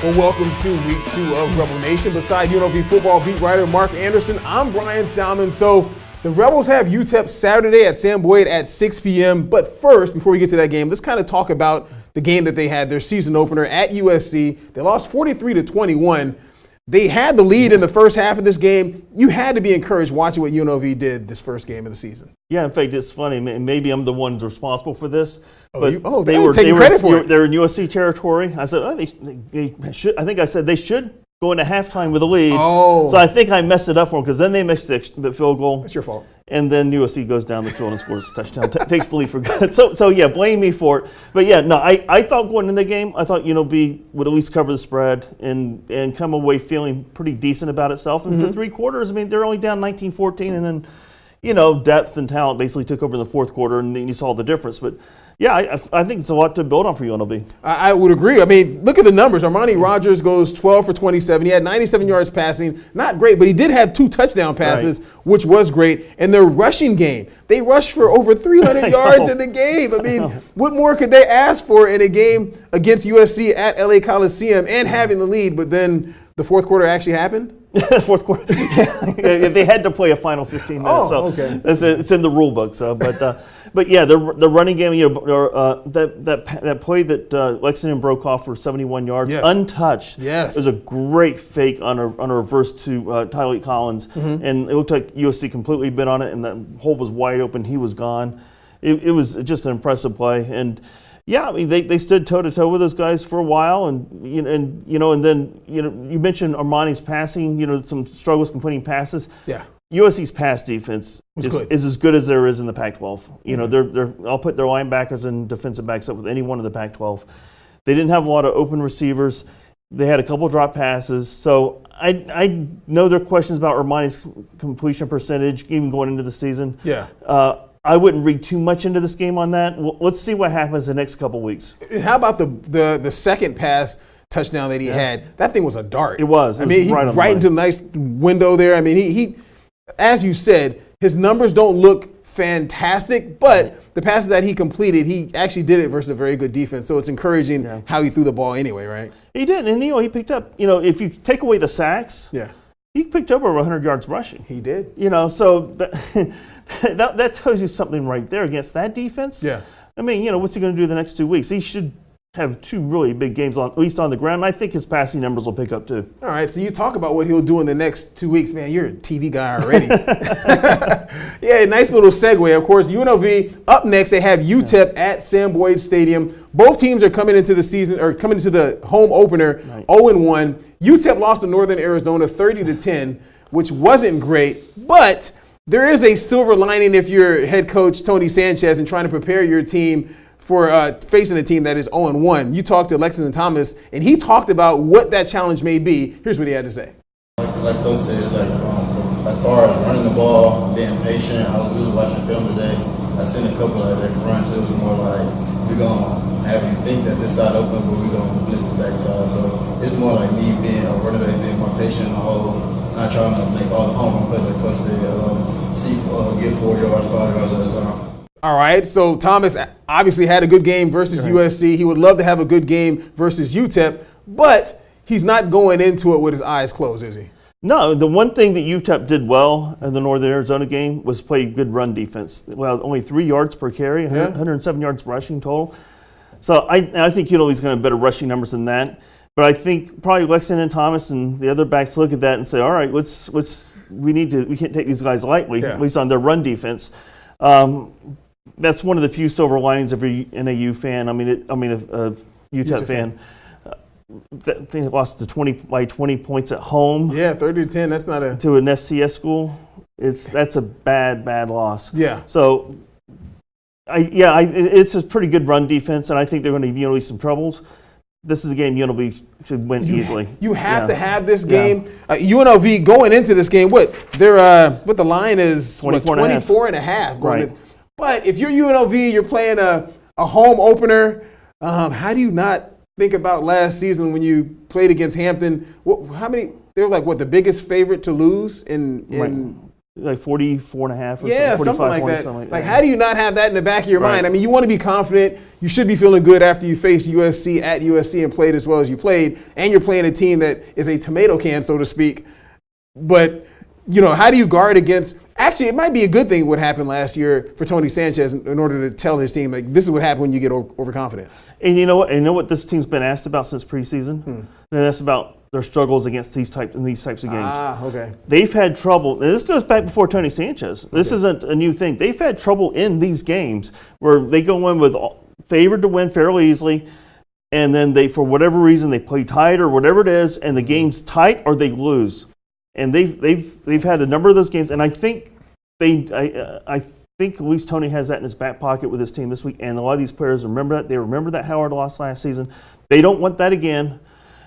Well, welcome to week 2 of Rebel Nation. Beside UNLV football beat writer Mark Anderson, I'm Brian Salmon. So the Rebels have UTEP Saturday at Sam Boyd at 6 p.m. But first, before we get to that game, let's kind of talk about the game that they had, their season opener at USC. They lost 43-21. They had the lead in the first half of this game. You had to be encouraged watching what UNLV did this first game of the season. Yeah, in fact, it's funny. Maybe I'm the one responsible for this. They were taking credit for it. They're in USC territory. I said, they should. I think I said they should go into halftime with a lead. Oh. So I think I messed it up for them because then they missed the field goal. That's your fault. And then USC goes down the field and scores a touchdown, takes the lead for good. So yeah, blame me for it. But yeah, no, I thought going in the game, I thought UNLV would at least cover the spread and come away feeling pretty decent about itself. And for 3 quarters, I mean, they're only down 19-14, and then depth and talent basically took over in the fourth quarter, and then you saw the difference. But yeah, I think it's a lot to build on for UNLV. I would agree. I mean, look at the numbers. Armani Rogers goes 12 for 27. He had 97 yards passing. Not great, but he did have 2 touchdown passes, which was great. And their rushing game, they rushed for over 300 yards in the game. I mean, what more could they ask for in a game against USC at LA Coliseum and having the lead? But then the fourth quarter actually happened? Fourth quarter. They had to play a final 15 minutes, okay. It's in the rule book. So, but yeah, the running game, that play that Lexington broke off for 71 yards, untouched. Yes, it was a great fake on a reverse to Tyleik Collins, and it looked like USC completely bit on it, and that hole was wide open. He was gone. It was just an impressive play, and. Yeah, I mean they stood toe to toe with those guys for a while, and then you mentioned Armani's passing, some struggles completing passes. Yeah, USC's pass defense is as good as there is in the Pac-12. I'll put their linebackers and defensive backs up with any one of the Pac-12. They didn't have a lot of open receivers. They had a couple of drop passes, so I know there are questions about Armani's completion percentage even going into the season. Yeah. I wouldn't read too much into this game on that. Let's see what happens the next couple weeks. How about the second pass touchdown that he had? That thing was a dart. It was. I mean, he right into a nice window there. I mean, he, as you said, his numbers don't look fantastic, but the passes that he completed, he actually did it versus a very good defense. So it's encouraging how he threw the ball anyway, right? He did, and he picked up. If you take away the sacks, he picked up over 100 yards rushing. He did. So that tells you something right there against that defense. Yeah. I mean, what's he going to do the next 2 weeks? He should have 2 really big games, at least on the ground. And I think his passing numbers will pick up too. All right, so you talk about what he'll do in the next 2 weeks. Man, you're a TV guy already. Yeah, nice little segue. Of course, UNLV up next. They have UTEP at Sam Boyd Stadium. Both teams are coming into the home opener 0-1. UTEP lost to Northern Arizona 30-10, which wasn't great, but there is a silver lining if you're head coach Tony Sanchez and trying to prepare your team for facing a team that is 0-1. You talked to Lexington Thomas, and he talked about what that challenge may be. Here's what he had to say. Like Coach said, as far as running the ball, being patient, I was really watching film today. I seen a couple of their fronts. It was more like we're going to have you think that this side open, but we're going to blitz the backside. So it's more like me being a running back, being more patient in the hole, not trying to make all the home plays like Coach said. Get 4 yards, 5 yards at a time. All right, so Thomas obviously had a good game versus USC. He would love to have a good game versus UTEP, but he's not going into it with his eyes closed, is he? No, the one thing that UTEP did well in the Northern Arizona game was play good run defense. Well, only 3 yards per carry, 107 yards rushing total. So I think UNLV's going to have better rushing numbers than that. But I think probably Lexington and Thomas and the other backs look at that and say, all right, we can't take these guys lightly, at least on their run defense. That's one of the few silver linings of an NAU fan. a UTEP fan. That thing lost to 20 points at home. Yeah, 30-10. That's not to an FCS school. That's a bad loss. Yeah. So, it's a pretty good run defense, and I think they're going to give UNLV some troubles. This is a game UNLV should win easily. You have to have this game. UNLV going into this game, what the line is 24 and a half. But if you're UNLV, you're playing a home opener. How do you not think about last season when you played against Hampton? How many? They were the biggest favorite to lose in like 44.5 or Yeah, something, something like 45 that. something Like, how do you not have that in the back of your Right. mind? I mean, you want to be confident. You should be feeling good after you face USC at USC and played as well as you played, and you're playing a team that is a tomato can, so to speak. But, how do you guard against? Actually, it might be a good thing what happened last year for Tony Sanchez in order to tell his team, like, this is what happened when you get overconfident. And you know what? And you know what this team's been asked about since preseason? And that's about their struggles against these types of games. Ah, okay. They've had trouble, and this goes back before Tony Sanchez. This isn't a new thing. They've had trouble in these games where they go in with favored to win fairly easily, and then they, for whatever reason, they play tight or whatever it is, and the game's tight or they lose. And they've had a number of those games, and I think I think at least Tony has that in his back pocket with his team this week, and a lot of these players remember that. They remember that Howard lost last season. They don't want that again,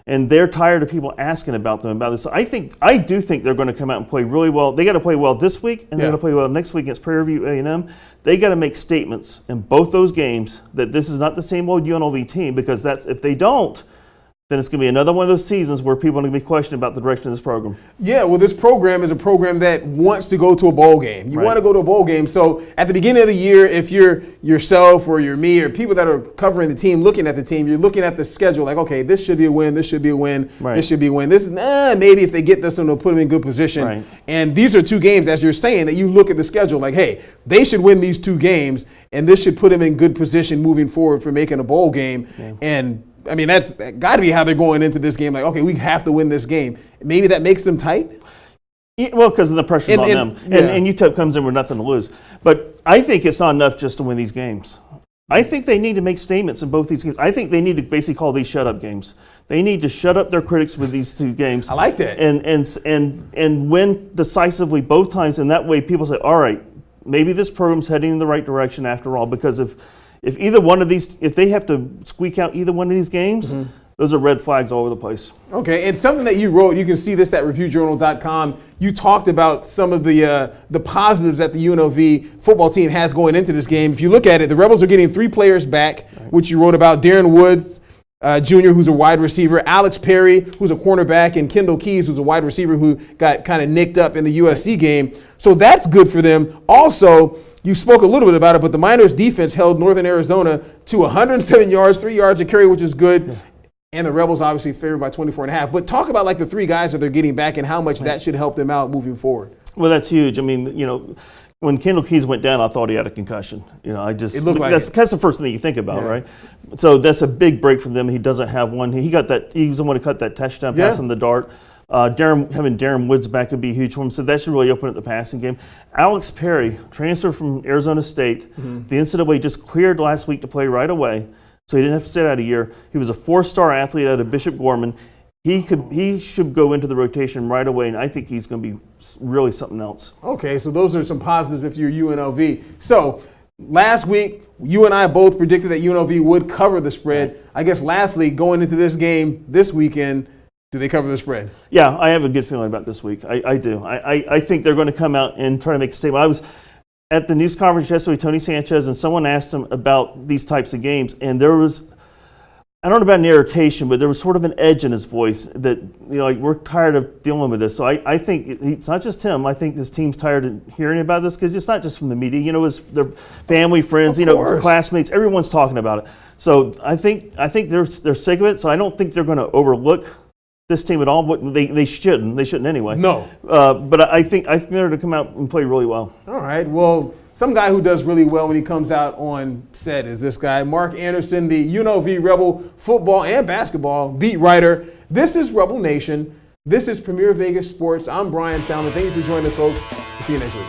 and they're tired of people asking about them about this. So I do think they're going to come out and play really well. They got to play well this week, and they're going to play well next week against Prairie View A&M. They got to make statements in both those games that this is not the same old UNLV team, because if they don't, then it's going to be another one of those seasons where people are going to be questioning about the direction of this program. Yeah, well, this program is a program that wants to go to a bowl game. You want to go to a bowl game. So at the beginning of the year, if you're yourself or you're me or people that are covering the team, looking at the team, you're looking at the schedule like, okay, this should be a win, this should be a win, this should be a win. This is, maybe if they get this one, they'll put them in good position. Right. And these are two games, as you're saying, that you look at the schedule like, hey, they should win these two games, and this should put them in good position moving forward for making a bowl game. Yeah. And I mean, that's got to be how they're going into this game. Like, okay, we have to win this game. Maybe that makes them tight. Yeah, well, because of the pressure's on them. And UTEP comes in with nothing to lose. But I think it's not enough just to win these games. I think they need to make statements in both these games. I think they need to basically call these shut-up games. They need to shut up their critics with these two games. I like that. And win decisively both times. And that way people say, all right, maybe this program's heading in the right direction after all. Because if either one of these, if they have to squeak out either one of these games, those are red flags all over the place. Okay, and something that you wrote, you can see this at reviewjournal.com. You talked about some of the positives that the UNLV football team has going into this game. If you look at it, the Rebels are getting 3 players back, which you wrote about. Darren Woods Jr., who's a wide receiver, Alex Perry, who's a cornerback, and Kendall Keys, who's a wide receiver who got kind of nicked up in the USC game. So that's good for them. Also, you spoke a little bit about it, but the Miners defense held Northern Arizona to 107 yards, 3 yards a carry, which is good. Yeah. And the Rebels obviously favored by 24.5. But talk about like the 3 guys that they're getting back and how much that should help them out moving forward. Well, that's huge. I mean, when Kendall Keys went down, I thought he had a concussion. It looked like that's the first thing you think about, right? So that's a big break for them. He doesn't have one. He was the one who cut that touchdown pass on the dart. Having Darren Woods back would be huge for him, so that should really open up the passing game. Alex Perry, transfer from Arizona State. The NCAA just cleared last week to play right away, so he didn't have to sit out a year. He was a 4-star athlete out of Bishop Gorman. He should go into the rotation right away, and I think he's going to be really something else. Okay, so those are some positives if you're UNLV. So last week, you and I both predicted that UNLV would cover the spread. I guess lastly, going into this game this weekend, do they cover the spread? Yeah, I have a good feeling about this week. I do. I think they're going to come out and try to make a statement. I was at the news conference yesterday with Tony Sanchez, and someone asked him about these types of games, and there was, I don't know about an irritation, but there was sort of an edge in his voice that, like, we're tired of dealing with this. So I think it's not just him. I think this team's tired of hearing about this, because it's not just from the media. It's their family, friends, classmates. Everyone's talking about it. So I think they're sick of it. So I don't think they're going to overlook this team at all. But they shouldn't. They shouldn't anyway. No. But I think they're going to come out and play really well. All right. Well, some guy who does really well when he comes out on set is this guy, Mark Anderson, the UNLV Rebel football and basketball beat writer. This is Rebel Nation. This is Premier Vegas Sports. I'm Brian Salmon. Thank you for joining us, folks. We'll see you next week.